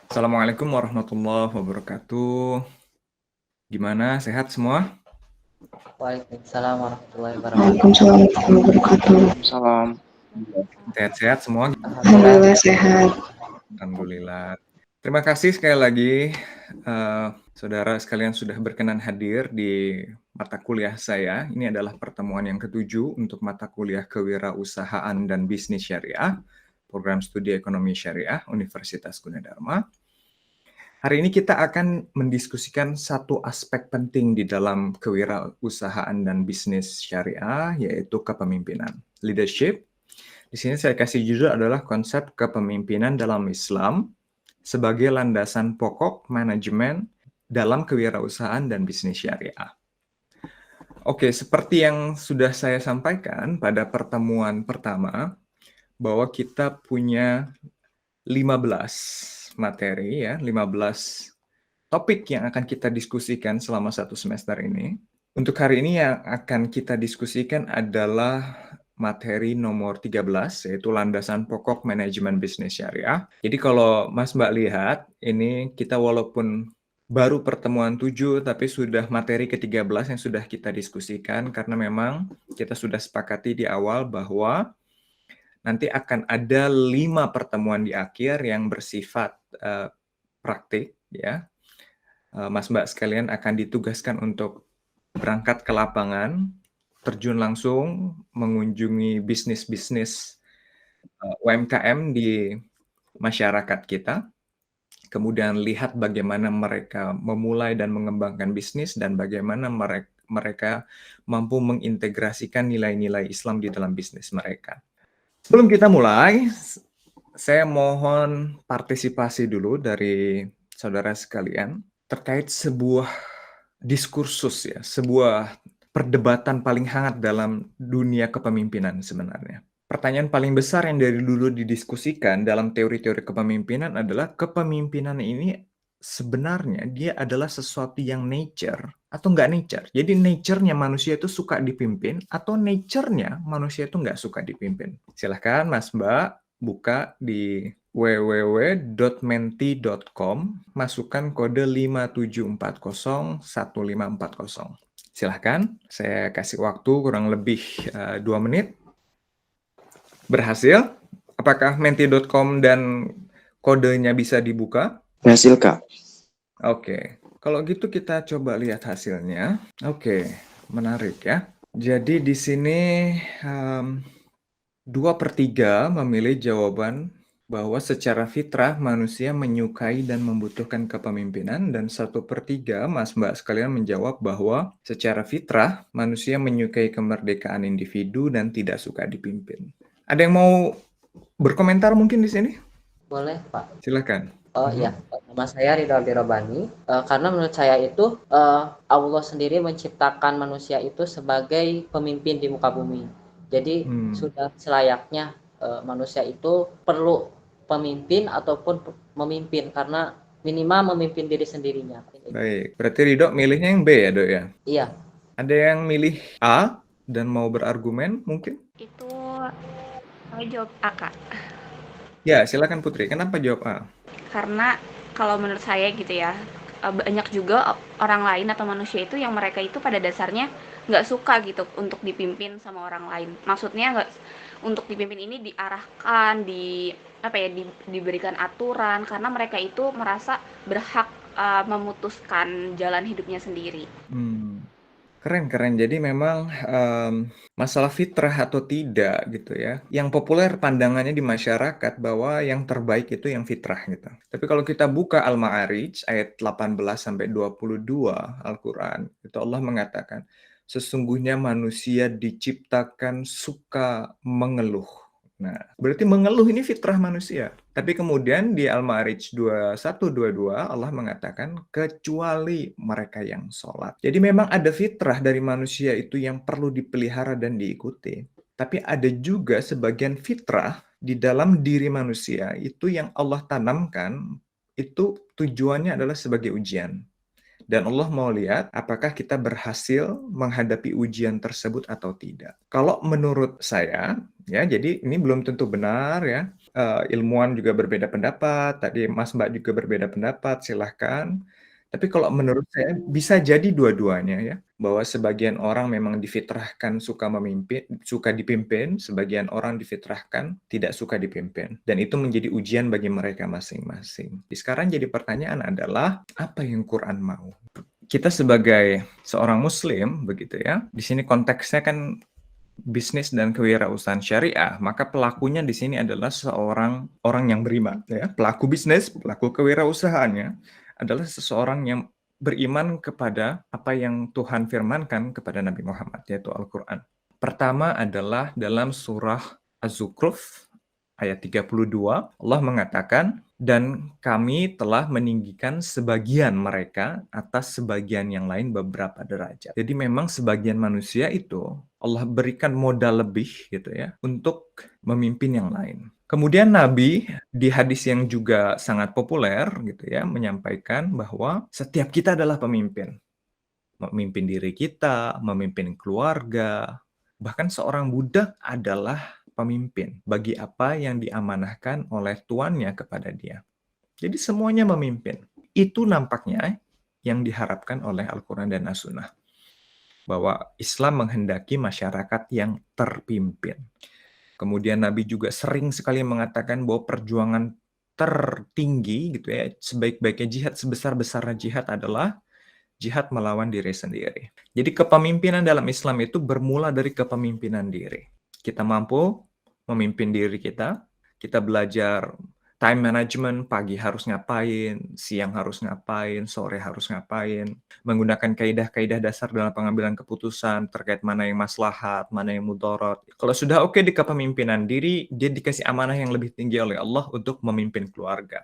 Assalamualaikum warahmatullahi wabarakatuh. Gimana, sehat semua? Waalaikumsalam warahmatullahi wabarakatuh. Waalaikumsalam warahmatullahi wabarakatuh. Salam. Sehat-sehat semua? Alhamdulillah. Alhamdulillah sehat. Alhamdulillah. Terima kasih sekali lagi, saudara sekalian sudah berkenan hadir di mata kuliah saya. Ini adalah pertemuan yang ke-7 untuk mata kuliah Kewirausahaan dan Bisnis Syariah, Program Studi Ekonomi Syariah, Universitas Gunadarma. Hari ini kita akan mendiskusikan satu aspek penting di dalam kewirausahaan dan bisnis syariah, yaitu kepemimpinan, leadership. Di sini saya kasih judul adalah konsep kepemimpinan dalam Islam sebagai landasan pokok manajemen dalam kewirausahaan dan bisnis syariah. Oke, seperti yang sudah saya sampaikan pada pertemuan pertama, bahwa kita punya 15 materi ya, 15 topik yang akan kita diskusikan selama satu semester ini. Untuk hari ini yang akan kita diskusikan adalah materi nomor 13, yaitu landasan pokok manajemen bisnis syariah. Jadi kalau Mas Mbak lihat, ini kita walaupun baru pertemuan 7, tapi sudah materi ke-13 yang sudah kita diskusikan, karena memang kita sudah sepakati di awal bahwa nanti akan ada 5 pertemuan di akhir yang bersifat praktik, ya. Mas Mbak sekalian akan ditugaskan untuk berangkat ke lapangan, terjun langsung mengunjungi bisnis-bisnis UMKM di masyarakat kita, kemudian lihat bagaimana mereka memulai dan mengembangkan bisnis dan bagaimana mereka mampu mengintegrasikan nilai-nilai Islam di dalam bisnis mereka. Sebelum kita mulai, saya mohon partisipasi dulu dari saudara sekalian terkait sebuah diskursus ya, sebuah perdebatan paling hangat dalam dunia kepemimpinan sebenarnya. Pertanyaan paling besar yang dari dulu didiskusikan dalam teori-teori kepemimpinan adalah kepemimpinan ini sebenarnya dia adalah sesuatu yang nature atau nggak nature. Jadi nature-nya manusia itu suka dipimpin atau nature-nya manusia itu nggak suka dipimpin. Silahkan Mas Mbak buka di www.menti.com, masukkan kode 57401540. Silahkan, saya kasih waktu kurang lebih 2 menit. Berhasil? Apakah menti.com dan kodenya bisa dibuka? Berhasil, Kak. Oke, kalau gitu kita coba lihat hasilnya. Oke, menarik ya. Jadi di sini 2/3 memilih jawaban bahwa secara fitrah manusia menyukai dan membutuhkan kepemimpinan, dan 1/3 Mas Mbak sekalian menjawab bahwa secara fitrah manusia menyukai kemerdekaan individu dan tidak suka dipimpin. Ada yang mau berkomentar mungkin di sini? Boleh, Pak. Silakan. Iya, nama saya Ridho Abdirobani. Karena menurut saya itu Allah sendiri menciptakan manusia itu sebagai pemimpin di muka bumi. Jadi sudah selayaknya manusia itu perlu pemimpin ataupun memimpin, karena minimal memimpin diri sendirinya. Baik, berarti Ridho milihnya yang B ya, Dok ya? Iya. Ada yang milih A dan mau berargumen mungkin? Itu saya jawab A, Kak. Ya, silakan Putri. Kenapa jawab A? Karena kalau menurut saya gitu ya, banyak juga orang lain atau manusia itu yang mereka itu pada dasarnya nggak suka gitu untuk dipimpin sama orang lain. Maksudnya nggak untuk dipimpin ini diarahkan, diberikan aturan, karena mereka itu merasa berhak memutuskan jalan hidupnya sendiri. Keren. Jadi memang masalah fitrah atau tidak gitu ya. Yang populer pandangannya di masyarakat bahwa yang terbaik itu yang fitrah gitu. Tapi kalau kita buka Al-Ma'arij ayat 18-22 Al-Quran, itu Allah mengatakan, sesungguhnya manusia diciptakan suka mengeluh. Nah, berarti mengeluh ini fitrah manusia. Tapi kemudian di Al-Ma'arij 21-22 Allah mengatakan kecuali mereka yang sholat. Jadi memang ada fitrah dari manusia itu yang perlu dipelihara dan diikuti. Tapi ada juga sebagian fitrah di dalam diri manusia itu yang Allah tanamkan, itu tujuannya adalah sebagai ujian. Dan Allah mau lihat apakah kita berhasil menghadapi ujian tersebut atau tidak. Kalau menurut saya, ya jadi ini belum tentu benar ya. ilmuwan juga berbeda pendapat, tadi Mas, Mbak juga berbeda pendapat, silahkan. Tapi kalau menurut saya bisa jadi dua-duanya ya, bahwa sebagian orang memang difitrahkan suka dipimpin, sebagian orang difitrahkan tidak suka dipimpin. Dan itu menjadi ujian bagi mereka masing-masing. Sekarang jadi pertanyaan adalah, apa yang Quran mau? Kita sebagai seorang muslim, begitu ya, di sini konteksnya kan bisnis dan kewirausahaan syariah, maka pelakunya di sini adalah seorang orang yang beriman. Ya. Pelaku bisnis, pelaku kewirausahaannya adalah seseorang yang beriman kepada apa yang Tuhan firmankan kepada Nabi Muhammad, yaitu Al-Quran. Pertama adalah dalam surah Az-Zukhruf, ayat 32, Allah mengatakan, dan kami telah meninggikan sebagian mereka atas sebagian yang lain beberapa derajat. Jadi memang sebagian manusia itu Allah berikan modal lebih gitu ya untuk memimpin yang lain. Kemudian Nabi di hadis yang juga sangat populer gitu ya menyampaikan bahwa setiap kita adalah pemimpin. Memimpin diri kita, memimpin keluarga, bahkan seorang budak adalah pemimpin bagi apa yang diamanahkan oleh tuannya kepada dia. Jadi semuanya memimpin. Itu nampaknya yang diharapkan oleh Al-Quran dan As-Sunnah. Bahwa Islam menghendaki masyarakat yang terpimpin. Kemudian Nabi juga sering sekali mengatakan bahwa perjuangan tertinggi gitu ya, sebaik-baiknya jihad, sebesar-besarnya jihad adalah jihad melawan diri sendiri. Jadi kepemimpinan dalam Islam itu bermula dari kepemimpinan diri. Kita mampu memimpin diri kita belajar time management, pagi harus ngapain, siang harus ngapain, sore harus ngapain, menggunakan kaidah-kaidah dasar dalam pengambilan keputusan terkait mana yang maslahat, mana yang mudarat. Kalau sudah oke di kepemimpinan diri, dia dikasih amanah yang lebih tinggi oleh Allah untuk memimpin keluarga.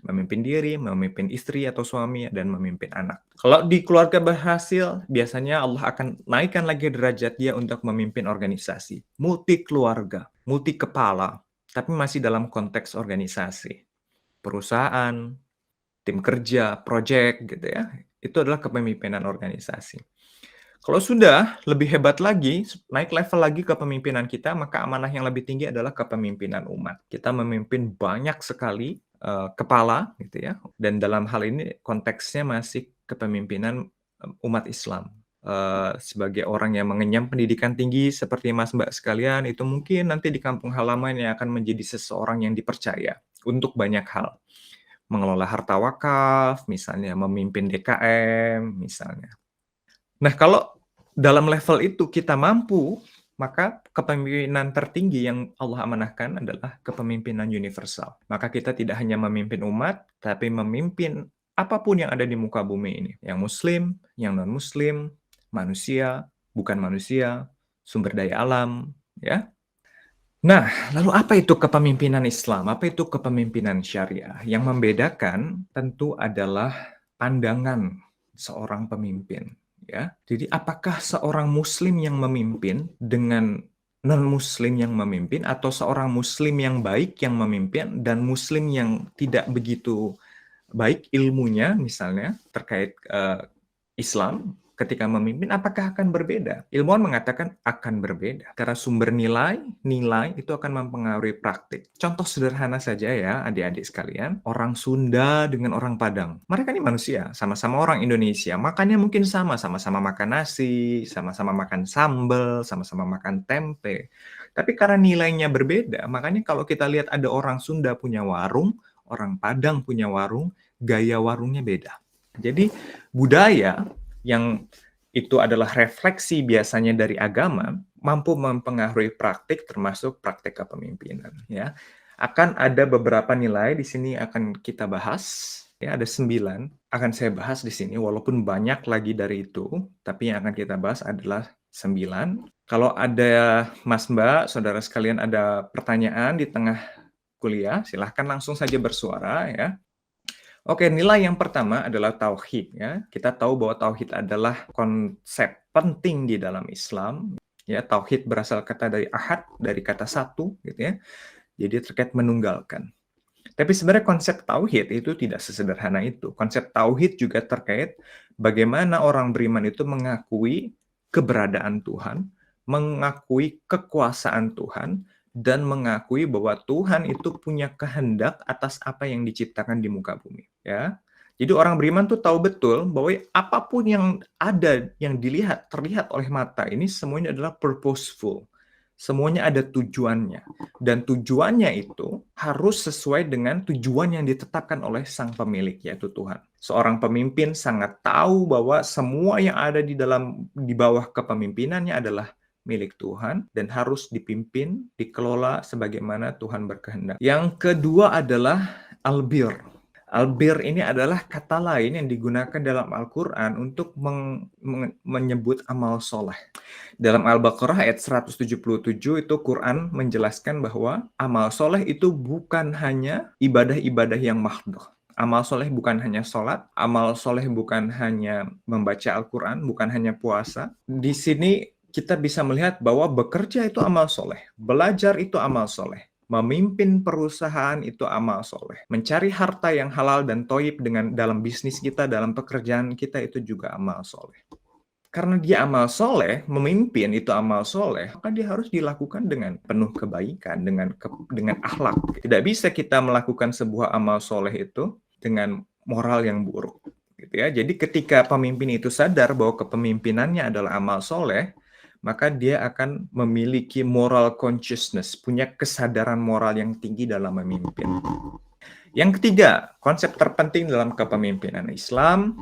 Memimpin diri, memimpin istri atau suami, dan memimpin anak. Kalau di keluarga berhasil, biasanya Allah akan naikkan lagi derajat dia untuk memimpin organisasi. Multi keluarga, multi kepala, tapi masih dalam konteks organisasi. Perusahaan, tim kerja, project, gitu ya. Itu adalah kepemimpinan organisasi. Kalau sudah lebih hebat lagi, naik level lagi kepemimpinan kita, maka amanah yang lebih tinggi adalah kepemimpinan umat. Kita memimpin banyak sekali kepala gitu ya, dan dalam hal ini konteksnya masih kepemimpinan umat Islam. Sebagai orang yang mengenyam pendidikan tinggi seperti Mas Mbak sekalian, itu mungkin nanti di kampung halaman yang akan menjadi seseorang yang dipercaya untuk banyak hal. Mengelola harta wakaf, misalnya memimpin DKM, misalnya. Nah, kalau dalam level itu kita mampu, maka kepemimpinan tertinggi yang Allah amanahkan adalah kepemimpinan universal. Maka kita tidak hanya memimpin umat, tapi memimpin apapun yang ada di muka bumi ini. Yang muslim, yang non-muslim, manusia, bukan manusia, sumber daya alam, ya. Nah, lalu apa itu kepemimpinan Islam? Apa itu kepemimpinan syariah? Yang membedakan tentu adalah pandangan seorang pemimpin. Ya, jadi apakah seorang muslim yang memimpin dengan non-muslim yang memimpin, atau seorang muslim yang baik yang memimpin dan muslim yang tidak begitu baik ilmunya misalnya terkait Islam ketika memimpin, apakah akan berbeda? Ilmuwan mengatakan akan berbeda. Karena sumber nilai itu akan mempengaruhi praktik. Contoh sederhana saja ya, adik-adik sekalian. Orang Sunda dengan orang Padang. Mereka ini manusia, sama-sama orang Indonesia. Makannya mungkin sama-sama makan nasi, sama-sama makan sambal, sama-sama makan tempe. Tapi karena nilainya berbeda, makanya kalau kita lihat ada orang Sunda punya warung, orang Padang punya warung, gaya warungnya beda. Jadi budaya yang itu adalah refleksi biasanya dari agama, mampu mempengaruhi praktik, termasuk praktik kepemimpinan. Ya, akan ada beberapa nilai di sini akan kita bahas. Ya, ada 9 akan saya bahas di sini, walaupun banyak lagi dari itu, tapi yang akan kita bahas adalah 9. Kalau ada Mas Mbak, saudara sekalian ada pertanyaan di tengah kuliah, silahkan langsung saja bersuara ya. Oke, nilai yang pertama adalah tauhid ya. Kita tahu bahwa tauhid adalah konsep penting di dalam Islam. Ya, tauhid berasal kata dari ahad, dari kata satu gitu ya. Jadi terkait menunggalkan. Tapi sebenarnya konsep tauhid itu tidak sesederhana itu. Konsep tauhid juga terkait bagaimana orang beriman itu mengakui keberadaan Tuhan, mengakui kekuasaan Tuhan, dan mengakui bahwa Tuhan itu punya kehendak atas apa yang diciptakan di muka bumi, ya. Jadi orang beriman tuh tahu betul bahwa apapun yang ada, yang terlihat oleh mata ini semuanya adalah purposeful. Semuanya ada tujuannya. Dan tujuannya itu harus sesuai dengan tujuan yang ditetapkan oleh sang pemilik, yaitu Tuhan. Seorang pemimpin sangat tahu bahwa semua yang ada di bawah kepemimpinannya adalah milik Tuhan dan harus dipimpin, dikelola sebagaimana Tuhan berkehendak. Yang kedua adalah albir. Albir ini adalah kata lain yang digunakan dalam Al-Quran untuk menyebut amal soleh. Dalam Al-Baqarah ayat 177 itu Quran menjelaskan bahwa amal soleh itu bukan hanya ibadah-ibadah yang mahdoh. Amal soleh bukan hanya sholat, amal soleh bukan hanya membaca Al-Quran, bukan hanya puasa. Di sini kita bisa melihat bahwa bekerja itu amal soleh, belajar itu amal soleh, memimpin perusahaan itu amal soleh, mencari harta yang halal dan toib dalam bisnis kita, dalam pekerjaan kita itu juga amal soleh. Karena dia amal soleh, memimpin itu amal soleh, maka dia harus dilakukan dengan penuh kebaikan, dengan akhlak. Tidak bisa kita melakukan sebuah amal soleh itu dengan moral yang buruk. Gitu ya. Jadi ketika pemimpin itu sadar bahwa kepemimpinannya adalah amal soleh, maka dia akan memiliki moral consciousness, punya kesadaran moral yang tinggi dalam memimpin. Yang ketiga, konsep terpenting dalam kepemimpinan Islam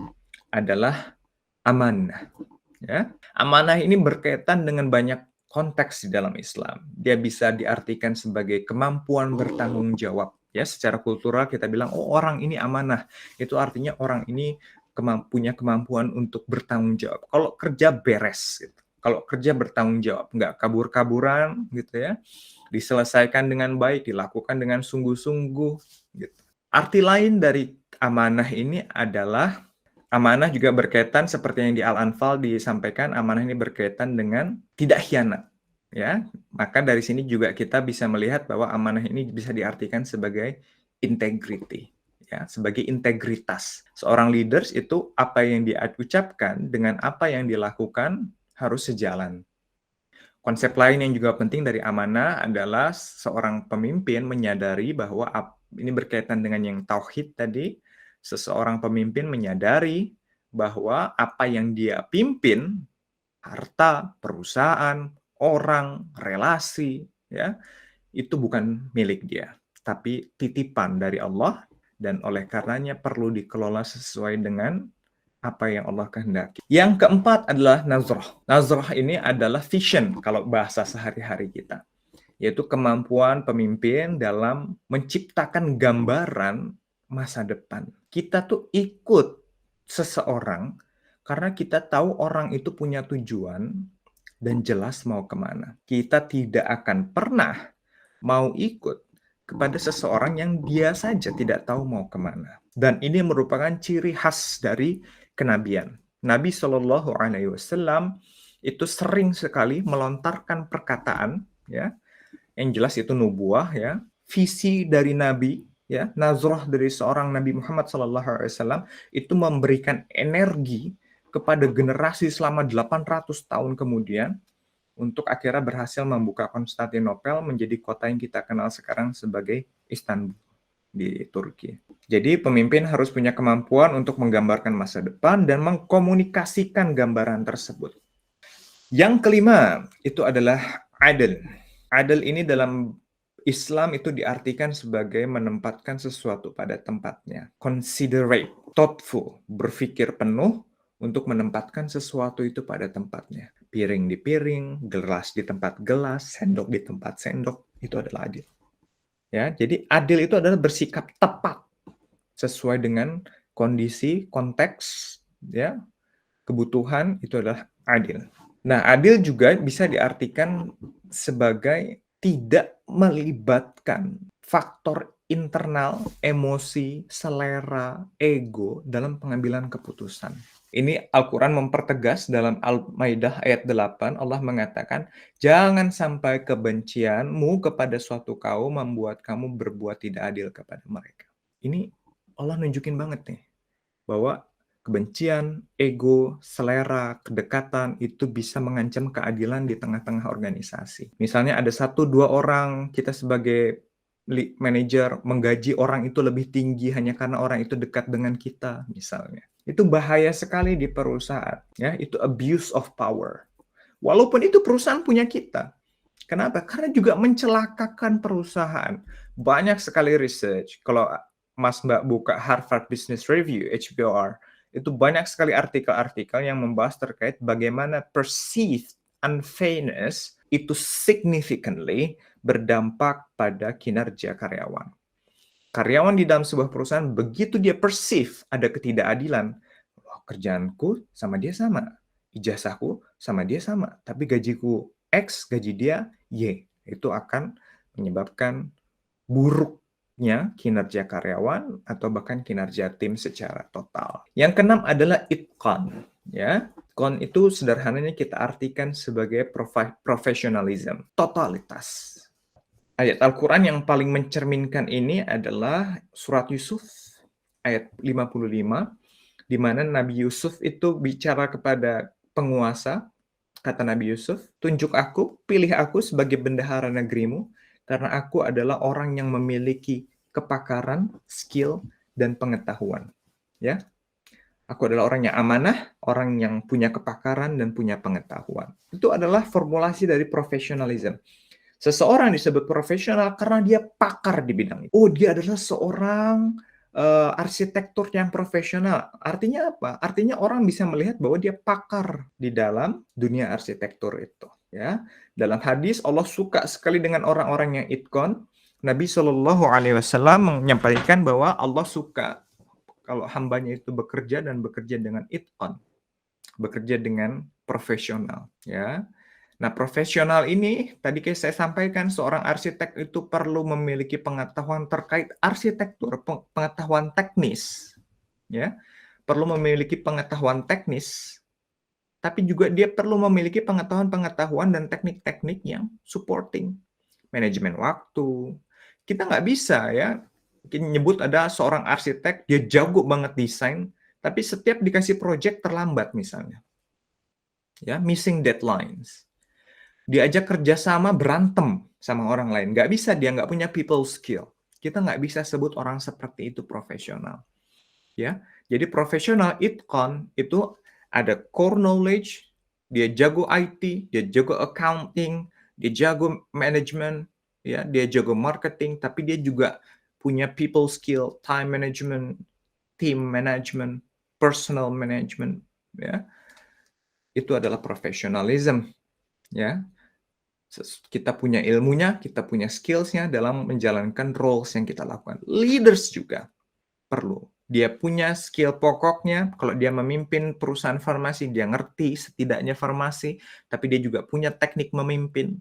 adalah amanah. Ya. Amanah ini berkaitan dengan banyak konteks di dalam Islam. Dia bisa diartikan sebagai kemampuan bertanggung jawab. Ya, secara kultural kita bilang, oh orang ini amanah. Itu artinya orang ini punya kemampuan untuk bertanggung jawab. Kalau kerja beres, gitu. Kalau kerja bertanggung jawab, nggak kabur-kaburan, gitu ya. Diselesaikan dengan baik, dilakukan dengan sungguh-sungguh. Gitu. Arti lain dari amanah ini adalah amanah juga berkaitan seperti yang di Al-Anfal disampaikan, amanah ini berkaitan dengan tidak khianat. Ya, maka dari sini juga kita bisa melihat bahwa amanah ini bisa diartikan sebagai integrity, ya, sebagai integritas. Seorang leaders itu apa yang dia ucapkan dengan apa yang dilakukan harus sejalan. Konsep lain yang juga penting dari amanah adalah seorang pemimpin menyadari bahwa ini berkaitan dengan yang tauhid tadi. Seseorang pemimpin menyadari bahwa apa yang dia pimpin, harta, perusahaan, orang, relasi, ya, itu bukan milik dia, tapi titipan dari Allah, dan oleh karenanya perlu dikelola sesuai dengan apa yang Allah kehendaki. Yang keempat adalah nazrah. Nazrah ini adalah vision kalau bahasa sehari-hari kita, yaitu kemampuan pemimpin dalam menciptakan gambaran masa depan. Kita tuh ikut seseorang karena kita tahu orang itu punya tujuan dan jelas mau kemana. Kita tidak akan pernah mau ikut kepada seseorang yang dia saja tidak tahu mau kemana. Dan ini merupakan ciri khas dari kenabian. Nabi Shallallahu Alaihi Wasallam itu sering sekali melontarkan perkataan, ya, yang jelas itu nubuah, ya, visi dari Nabi, ya, nazrah dari seorang Nabi Muhammad SAW itu memberikan energi kepada generasi selama 800 tahun kemudian untuk akhirnya berhasil membuka Konstantinopel menjadi kota yang kita kenal sekarang sebagai Istanbul di Turki. Jadi pemimpin harus punya kemampuan untuk menggambarkan masa depan dan mengkomunikasikan gambaran tersebut. Yang kelima itu adalah adil. Adil ini dalam Islam itu diartikan sebagai menempatkan sesuatu pada tempatnya. Considerate, thoughtful, berpikir penuh untuk menempatkan sesuatu itu pada tempatnya. Piring di piring, gelas di tempat gelas, sendok di tempat sendok, itu adalah adil. Ya, jadi adil itu adalah bersikap tepat sesuai dengan kondisi, konteks, ya, kebutuhan, itu adalah adil. Nah, adil juga bisa diartikan sebagai tidak melibatkan faktor internal, emosi, selera, ego dalam pengambilan keputusan. Ini Al-Quran mempertegas dalam Al-Maidah ayat 8, Allah mengatakan, jangan sampai kebencianmu kepada suatu kaum membuat kamu berbuat tidak adil kepada mereka. Ini Allah nunjukin banget nih, bahwa kebencian, ego, selera, kedekatan itu bisa mengancam keadilan di tengah-tengah organisasi. Misalnya ada 1-2 orang, kita sebagai manajer menggaji orang itu lebih tinggi hanya karena orang itu dekat dengan kita, misalnya. Itu bahaya sekali di perusahaan, ya. Itu abuse of power. Walaupun itu perusahaan punya kita. Kenapa? Karena juga mencelakakan perusahaan. Banyak sekali research. Kalau Mas Mbak buka Harvard Business Review, HBR, itu banyak sekali artikel-artikel yang membahas terkait bagaimana perceived unfairness itu significantly berdampak pada kinerja karyawan. Karyawan di dalam sebuah perusahaan, begitu dia perceive ada ketidakadilan, kerjaanku sama dia sama, ijazahku sama dia sama, tapi gajiku X, gaji dia Y. Itu akan menyebabkan buruknya kinerja karyawan atau bahkan kinerja tim secara total. Yang keenam adalah itqan. Ya, itqan itu sederhananya kita artikan sebagai professionalism, totalitas. Ayat Al-Quran yang paling mencerminkan ini adalah surat Yusuf ayat 55, di mana Nabi Yusuf itu bicara kepada penguasa. Kata Nabi Yusuf, tunjuk aku, pilih aku sebagai bendahara negerimu, karena aku adalah orang yang memiliki kepakaran, skill, dan pengetahuan. Ya, aku adalah orang yang amanah, orang yang punya kepakaran dan punya pengetahuan. Itu adalah formulasi dari professionalism. Seseorang disebut profesional karena dia pakar di bidang itu. Oh, dia adalah seorang arsitektur yang profesional. Artinya apa? Artinya orang bisa melihat bahwa dia pakar di dalam dunia arsitektur itu. Ya, dalam hadis Allah suka sekali dengan orang-orang yang itqan. Nabi Shallallahu Alaihi Wasallam menyampaikan bahwa Allah suka kalau hambanya itu bekerja dan bekerja dengan itqan, bekerja dengan profesional. Ya. Nah, profesional ini, tadi kayak saya sampaikan, seorang arsitek itu perlu memiliki pengetahuan terkait arsitektur, pengetahuan teknis. Ya, perlu memiliki pengetahuan teknis, tapi juga dia perlu memiliki pengetahuan dan teknik-teknik yang supporting. Manajemen waktu. Kita nggak bisa, ya, nyebut ada seorang arsitek, dia jago banget desain, tapi setiap dikasih project terlambat misalnya. Ya, missing deadlines. Diajak kerjasama berantem sama orang lain. Nggak bisa, dia nggak punya people skill. Kita nggak bisa sebut orang seperti itu profesional. Ya, jadi profesional itqan itu ada core knowledge, dia jago IT, dia jago accounting, dia jago management, ya, dia jago marketing, tapi dia juga punya people skill, time management, team management, personal management, ya. Itu adalah professionalism, ya. Kita punya ilmunya, kita punya skills-nya dalam menjalankan roles yang kita lakukan. Leaders juga perlu. Dia punya skill pokoknya, kalau dia memimpin perusahaan farmasi, dia ngerti setidaknya farmasi, tapi dia juga punya teknik memimpin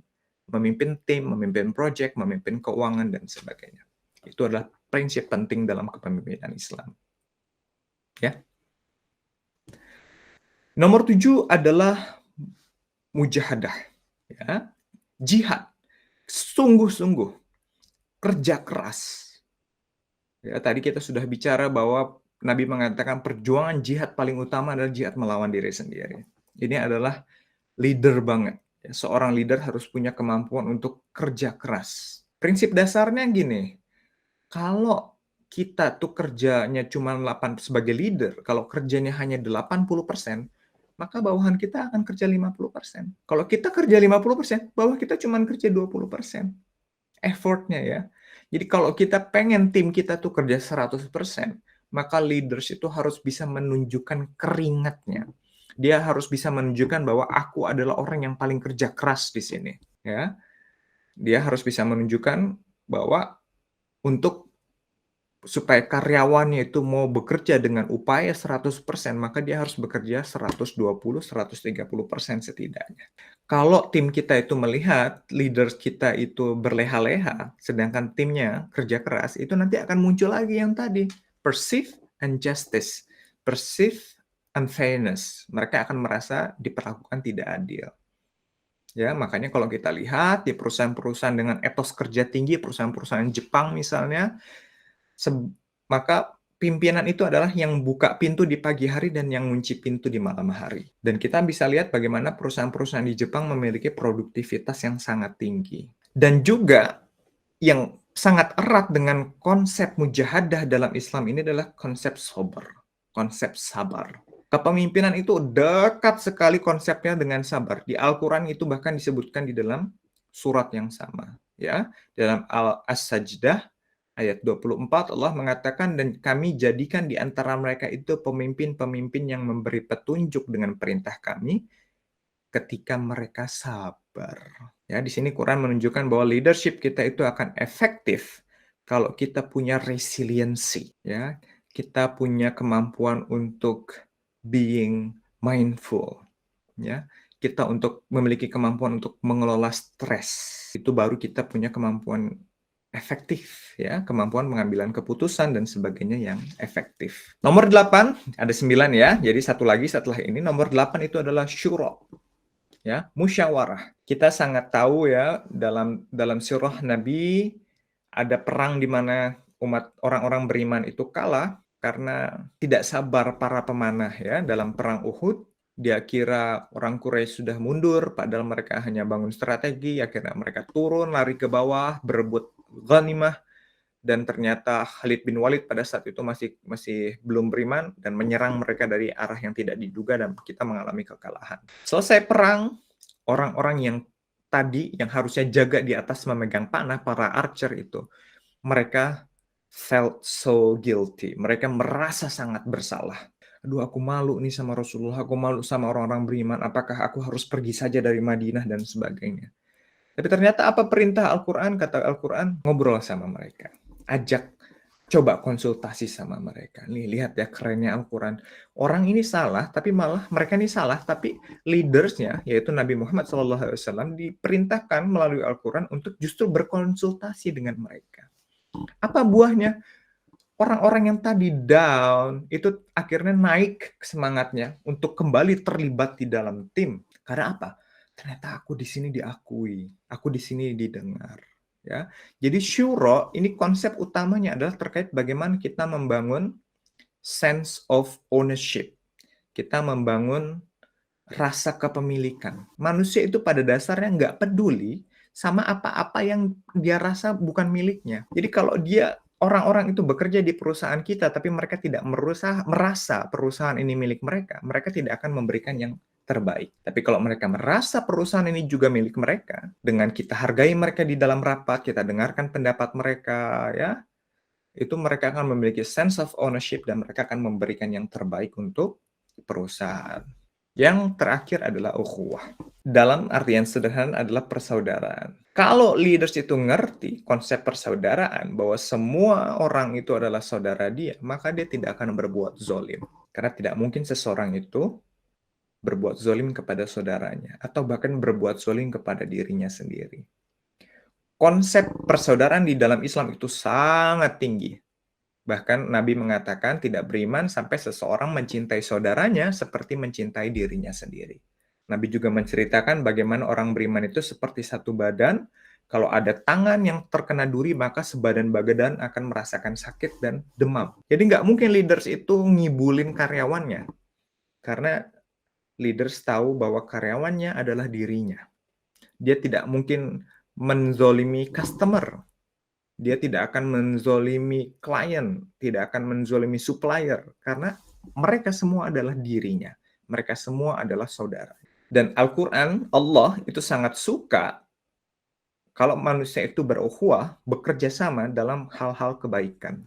tim, memimpin project, memimpin keuangan, dan sebagainya. Itu adalah prinsip penting dalam kepemimpinan Islam. Ya. Nomor 7 adalah mujahadah. Ya. Jihad, sungguh-sungguh, kerja keras. Ya, tadi kita sudah bicara bahwa Nabi mengatakan perjuangan jihad paling utama adalah jihad melawan diri sendiri. Ini adalah leader banget. Ya, seorang leader harus punya kemampuan untuk kerja keras. Prinsip dasarnya gini, kalau kita tuh kerjanya cuma sebagai leader, kalau kerjanya hanya 80%, maka bawahan kita akan kerja 50%. Kalau kita kerja 50%, bawah kita cuma kerja 20%. Effortnya, ya. Jadi kalau kita pengen tim kita tuh kerja 100%, maka leaders itu harus bisa menunjukkan keringatnya. Dia harus bisa menunjukkan bahwa aku adalah orang yang paling kerja keras di sini. Ya. Dia harus bisa menunjukkan bahwa supaya karyawannya itu mau bekerja dengan upaya 100%, maka dia harus bekerja 120-130% setidaknya. Kalau tim kita itu melihat leaders kita itu berleha-leha, sedangkan timnya kerja keras, itu nanti akan muncul lagi yang tadi, perceived injustice, perceived unfairness. Mereka akan merasa diperlakukan tidak adil. Ya, makanya kalau kita lihat di perusahaan-perusahaan dengan etos kerja tinggi, perusahaan-perusahaan Jepang misalnya, maka pimpinan itu adalah yang buka pintu di pagi hari dan yang ngunci pintu di malam hari. Dan kita bisa lihat bagaimana perusahaan-perusahaan di Jepang memiliki produktivitas yang sangat tinggi. Dan juga yang sangat erat dengan konsep mujahadah dalam Islam ini adalah konsep konsep sabar. Kepemimpinan itu dekat sekali konsepnya dengan sabar. Di Al-Quran itu bahkan disebutkan di dalam surat yang sama. Ya, dalam As-Sajdah ayat 24 Allah mengatakan, dan kami jadikan di antara mereka itu pemimpin-pemimpin yang memberi petunjuk dengan perintah kami ketika mereka sabar. Ya, di sini Quran menunjukkan bahwa leadership kita itu akan efektif kalau kita punya resiliensi, ya. Kita punya kemampuan untuk being mindful, ya. Kita untuk memiliki kemampuan untuk mengelola stres. Itu baru kita punya kemampuan efektif, ya, kemampuan pengambilan keputusan dan sebagainya yang efektif. Nomor 8, ada 9 ya, jadi satu lagi setelah ini. Nomor 8 itu adalah syura, ya, musyawarah. Kita sangat tahu ya, dalam surah Nabi ada perang di mana umat orang-orang beriman itu kalah karena tidak sabar para pemanah ya dalam perang Uhud. Dia kira orang Quraisy sudah mundur, padahal mereka hanya bangun strategi. Akhirnya mereka turun, lari ke bawah, berebut ghanimah, dan ternyata Khalid bin Walid pada saat itu masih belum beriman dan menyerang mereka dari arah yang tidak diduga dan kita mengalami kekalahan. Selesai perang, orang-orang yang tadi yang harusnya jaga di atas memegang panah, para archer itu, mereka felt so guilty. Mereka merasa sangat bersalah. Aduh, aku malu nih sama Rasulullah, aku malu sama orang-orang beriman, apakah aku harus pergi saja dari Madinah dan sebagainya. Tapi ternyata apa perintah Al-Quran? Kata Al-Quran, ngobrol sama mereka. Ajak, coba konsultasi sama mereka. Nih, lihat ya kerennya Al-Quran. Orang ini salah, tapi malah mereka ini salah, tapi leadersnya, yaitu Nabi Muhammad SAW, diperintahkan melalui Al-Quran untuk justru berkonsultasi dengan mereka. Apa buahnya? Orang-orang yang tadi down, itu akhirnya naik semangatnya untuk kembali terlibat di dalam tim. Karena apa? Ternyata aku di sini diakui, aku di sini didengar. Ya, jadi syuro ini konsep utamanya adalah terkait bagaimana kita membangun sense of ownership. Kita membangun rasa kepemilikan. Manusia itu pada dasarnya nggak peduli sama apa-apa yang dia rasa bukan miliknya. Jadi kalau orang-orang itu bekerja di perusahaan kita, tapi mereka tidak merasa perusahaan ini milik mereka, mereka tidak akan memberikan yang terbaik. Tapi kalau mereka merasa perusahaan ini juga milik mereka, dengan kita hargai mereka di dalam rapat, kita dengarkan pendapat mereka, ya, itu mereka akan memiliki sense of ownership dan mereka akan memberikan yang terbaik untuk perusahaan. Yang terakhir adalah ukhuwah. Dalam artian sederhana adalah persaudaraan. Kalau leaders itu ngerti konsep persaudaraan, bahwa semua orang itu adalah saudara dia, maka dia tidak akan berbuat zolim. Karena tidak mungkin seseorang itu berbuat zolim kepada saudaranya, atau bahkan berbuat zolim kepada dirinya sendiri. Konsep persaudaraan di dalam Islam itu sangat tinggi. Bahkan Nabi mengatakan tidak beriman sampai seseorang mencintai saudaranya seperti mencintai dirinya sendiri. Nabi juga menceritakan bagaimana orang beriman itu seperti satu badan. Kalau ada tangan yang terkena duri, maka sebadan badan akan merasakan sakit dan demam. Jadi nggak mungkin leaders itu ngibulin karyawannya. Karena leaders tahu bahwa karyawannya adalah dirinya. Dia tidak mungkin menzolimi customer. Dia tidak akan menzolimi klien, tidak akan menzolimi supplier, karena mereka semua adalah dirinya. Mereka semua adalah saudara. Dan Al-Quran, Allah itu sangat suka kalau manusia itu berukhuwah, bekerja sama dalam hal-hal kebaikan.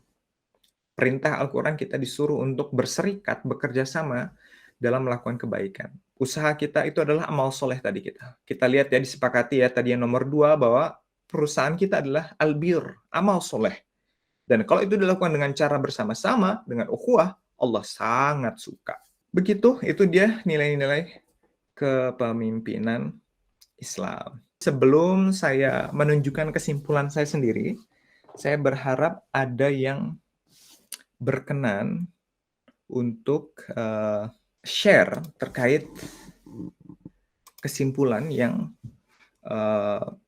Perintah Al-Quran kita disuruh untuk berserikat, bekerja sama dalam melakukan kebaikan. Usaha kita itu adalah amal soleh tadi kita. Kita lihat ya, disepakati ya tadi yang nomor 2 bahwa perusahaan kita adalah albir, amal soleh. Dan kalau itu dilakukan dengan cara bersama-sama, dengan ukhuwah, Allah sangat suka. Begitu, itu dia nilai-nilai kepemimpinan Islam. Sebelum saya menunjukkan kesimpulan saya sendiri, saya berharap ada yang berkenan untuk share terkait kesimpulan yang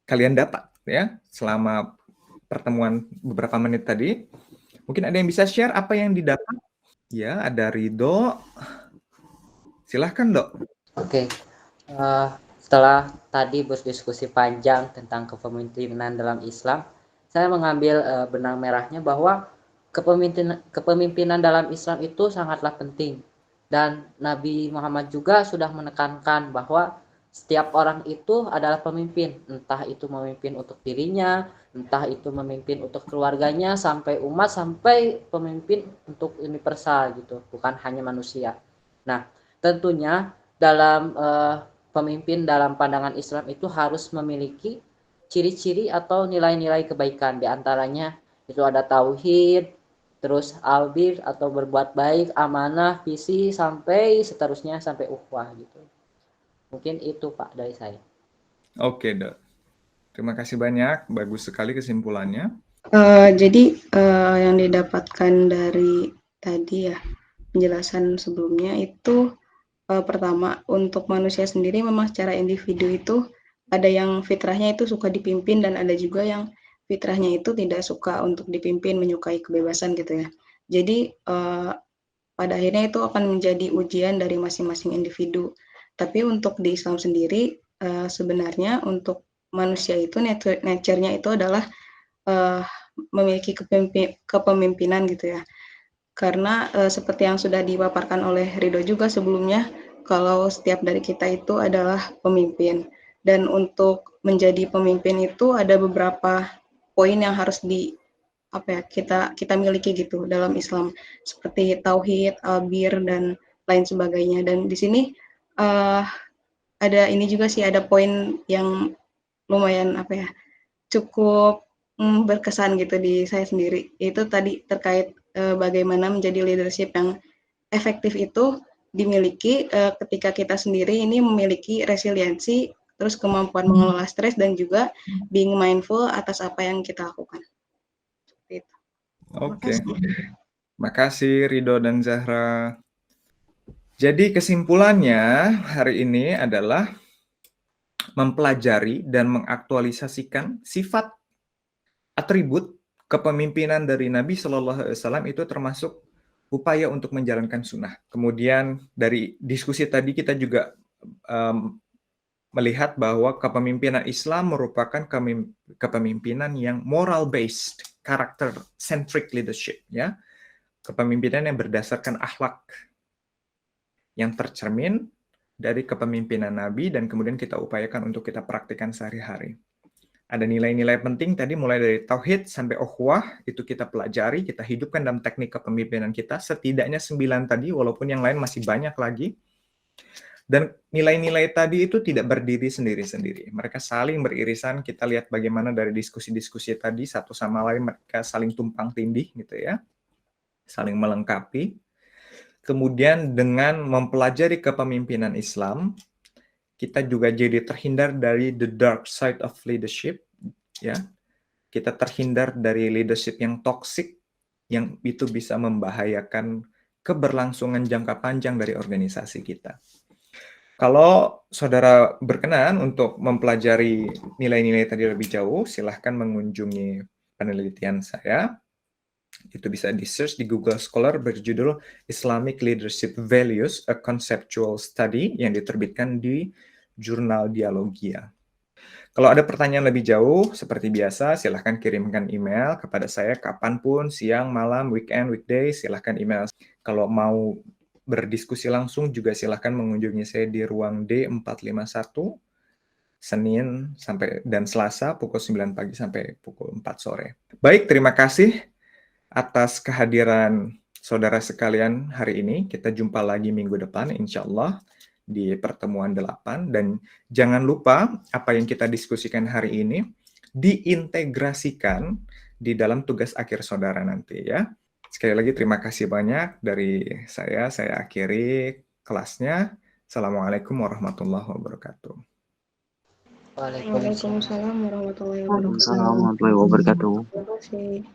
kalian dapat ya selama pertemuan beberapa menit tadi. Mungkin ada yang bisa share apa yang didapat? Ya, ada Ridho. Silahkan, Dok. Oke, setelah tadi berdiskusi panjang tentang kepemimpinan dalam Islam, saya mengambil benang merahnya bahwa kepemimpinan dalam Islam itu sangatlah penting. Dan Nabi Muhammad juga sudah menekankan bahwa setiap orang itu adalah pemimpin, entah itu memimpin untuk dirinya, entah itu memimpin untuk keluarganya, sampai umat, sampai pemimpin untuk universal gitu, bukan hanya manusia. Nah, tentunya dalam pemimpin dalam pandangan Islam itu harus memiliki ciri-ciri atau nilai-nilai kebaikan. Di antaranya itu ada tauhid, terus albir atau berbuat baik, amanah, visi, sampai seterusnya sampai ukhuwah gitu. Mungkin itu Pak dari saya. Oke, Dok. Terima kasih banyak. Bagus sekali kesimpulannya. Jadi yang didapatkan dari tadi ya penjelasan sebelumnya itu pertama untuk manusia sendiri memang secara individu itu ada yang fitrahnya itu suka dipimpin dan ada juga yang fitrahnya itu tidak suka untuk dipimpin, menyukai kebebasan gitu ya. Jadi pada akhirnya itu akan menjadi ujian dari masing-masing individu. Tapi untuk di Islam sendiri sebenarnya untuk manusia itu nature-nya itu adalah memiliki kepemimpinan gitu ya. Karena seperti yang sudah dipaparkan oleh Ridho juga sebelumnya, kalau setiap dari kita itu adalah pemimpin. Dan untuk menjadi pemimpin itu ada beberapa poin yang harus kita miliki gitu dalam Islam, seperti tauhid, albir dan lain sebagainya. Dan di sini ada ini juga sih, ada poin yang lumayan cukup berkesan gitu di saya sendiri. Itu tadi terkait bagaimana menjadi leadership yang efektif itu dimiliki ketika kita sendiri ini memiliki resiliensi, terus kemampuan mengelola stres dan juga being mindful atas apa yang kita lakukan. Seperti itu. Oke. Makasih Ridho dan Zahra. Jadi kesimpulannya hari ini adalah mempelajari dan mengaktualisasikan sifat atribut kepemimpinan dari Nabi Shallallahu Alaihi Wasallam itu termasuk upaya untuk menjalankan sunnah. Kemudian dari diskusi tadi kita juga melihat bahwa kepemimpinan Islam merupakan kepemimpinan yang moral based, character centric leadership, ya. Kepemimpinan yang berdasarkan akhlak yang tercermin dari kepemimpinan Nabi dan kemudian kita upayakan untuk kita praktikkan sehari-hari. Ada nilai-nilai penting tadi mulai dari tauhid sampai ukhuwah, itu kita pelajari, kita hidupkan dalam teknik kepemimpinan kita, setidaknya 9 tadi, walaupun yang lain masih banyak lagi. Dan nilai-nilai tadi itu tidak berdiri sendiri-sendiri. Mereka saling beririsan, kita lihat bagaimana dari diskusi-diskusi tadi, satu sama lain mereka saling tumpang tindih gitu ya, saling melengkapi. Kemudian dengan mempelajari kepemimpinan Islam, kita juga jadi terhindar dari the dark side of leadership, ya. Kita terhindar dari leadership yang toxic, yang itu bisa membahayakan keberlangsungan jangka panjang dari organisasi kita. Kalau saudara berkenan untuk mempelajari nilai-nilai tadi lebih jauh, silahkan mengunjungi penelitian saya. Itu bisa di-search di Google Scholar berjudul Islamic Leadership Values, a Conceptual Study yang diterbitkan di Jurnal Dialogia. Kalau ada pertanyaan lebih jauh, seperti biasa, silahkan kirimkan email kepada saya kapanpun, siang, malam, weekend, weekday, silahkan email. Kalau mau berdiskusi langsung juga silahkan mengunjungi saya di ruang D451, Senin dan Selasa pukul 9 pagi sampai pukul 4 sore. Baik, terima kasih atas kehadiran saudara sekalian hari ini. Kita jumpa lagi minggu depan, insya Allah, di pertemuan 8. Dan jangan lupa apa yang kita diskusikan hari ini diintegrasikan di dalam tugas akhir saudara nanti ya. Sekali lagi terima kasih banyak dari saya akhiri kelasnya. Assalamualaikum warahmatullahi wabarakatuh. Waalaikumsalam warahmatullahi Waalaikumsalam warahmatullahi wabarakatuh. wabarakatuh. Terima kasih.